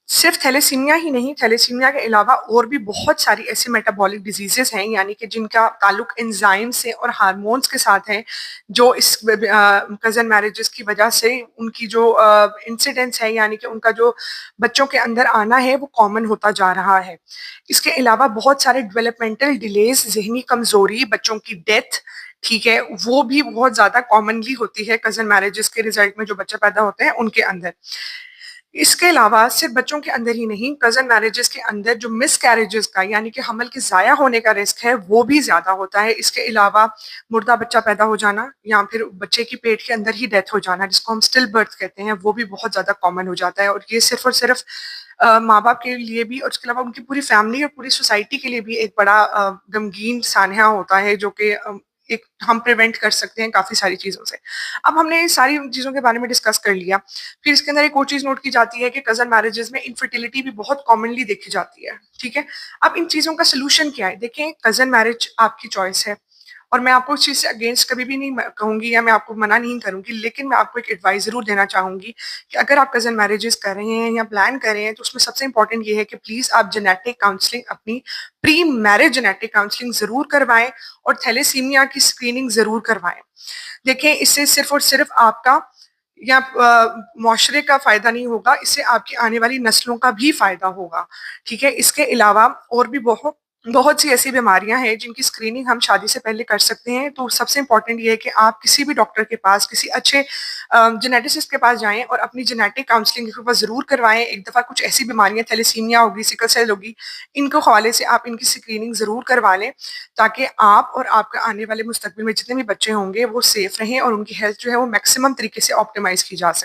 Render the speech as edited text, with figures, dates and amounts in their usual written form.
صرف تھیلیسیمیا ہی نہیں، تھیلیسیمیا کے علاوہ اور بھی بہت ساری ایسی میٹابولک ڈیزیزز ہیں، یعنی کہ جن کا تعلق انزائم سے اور ہارمونز کے ساتھ ہے، جو اس کزن میرجز کی وجہ سے ان کی جو انسیڈنس ہے، یعنی کہ ان کا جو بچوں کے اندر آنا ہے وہ کامن ہوتا جا رہا ہے۔ اس کے علاوہ بہت سارے ڈیولپمنٹل ڈیلیز، ذہنی کمزوری، بچوں کی ڈیتھ، ٹھیک ہے، وہ بھی بہت زیادہ کامنلی ہوتی ہے کزن میرجز کے ریزلٹ میں جو بچے پیدا ہوتے ہیں ان کے اندر۔ اس کے علاوہ صرف بچوں کے اندر ہی نہیں، کزن میرجز کے اندر جو مس کیریجز کا یعنی کہ حمل کے ضائع ہونے کا رسک ہے وہ بھی زیادہ ہوتا ہے۔ اس کے علاوہ مردہ بچہ پیدا ہو جانا یا پھر بچے کی پیٹ کے اندر ہی ڈیتھ ہو جانا، جس کو ہم اسٹل برتھ کہتے ہیں، وہ بھی بہت زیادہ کامن ہو جاتا ہے، اور یہ صرف اور صرف ماں باپ کے لیے بھی اور اس کے علاوہ ان کی پوری فیملی اور پوری سوسائٹی کے لیے بھی ایک بڑا غمگین سانحہ ہوتا ہے، جو کہ ایک ہم پریونٹ کر سکتے ہیں کافی ساری چیزوں سے۔ اب ہم نے ساری چیزوں کے بارے میں ڈسکس کر لیا، پھر اس کے اندر ایک اور چیز نوٹ کی جاتی ہے کہ کزن میرجز میں انفرٹیلٹی بھی بہت کامنلی دیکھی جاتی ہے، ٹھیک ہے۔ اب ان چیزوں کا سلوشن کیا ہے؟ دیکھیں، کزن میرج آپ کی چوائس ہے، اور میں آپ کو اس چیز سے اگینسٹ کبھی بھی نہیں کہوں گی یا میں آپ کو منع نہیں کروں گی، لیکن میں آپ کو ایک ایڈوائز ضرور دینا چاہوں گی کہ اگر آپ کزن میرجز کر رہے ہیں یا پلان کر رہے ہیں تو اس میں سب سے امپورٹنٹ یہ ہے کہ پلیز آپ جینیٹک کاؤنسلنگ، اپنی پری میرج جینیٹک کاؤنسلنگ ضرور کروائیں، اور تھیلیسیمیا کی اسکریننگ ضرور کروائیں۔ دیکھیں، اس سے صرف اور صرف آپ کا یا معاشرے کا فائدہ نہیں ہوگا، اس سے آپ کی آنے والی نسلوں کا بھی فائدہ ہوگا، ٹھیک ہے۔ اس کے علاوہ اور بھی بہت سی ایسی بیماریاں ہیں جن کی اسکریننگ ہم شادی سے پہلے کر سکتے ہیں، تو سب سے امپورٹنٹ یہ ہے کہ آپ کسی بھی ڈاکٹر کے پاس، کسی اچھے جینیٹسٹ کے پاس جائیں اور اپنی جینیٹک کاؤنسلنگ کے پاس ضرور کروائیں۔ ایک دفعہ کچھ ایسی بیماریاں، تھیلیسیمیا ہوگی، سکل سیل ہوگی، ان کے حوالے سے آپ ان کی اسکریننگ ضرور کروا لیں، تاکہ آپ اور آپ کا آنے والے مستقبل میں جتنے بھی بچے ہوں گے وہ سیف رہیں اور ان کی ہیلتھ جو ہے وہ میکسیمم طریقے سے آپٹیمائز کی جا سکے۔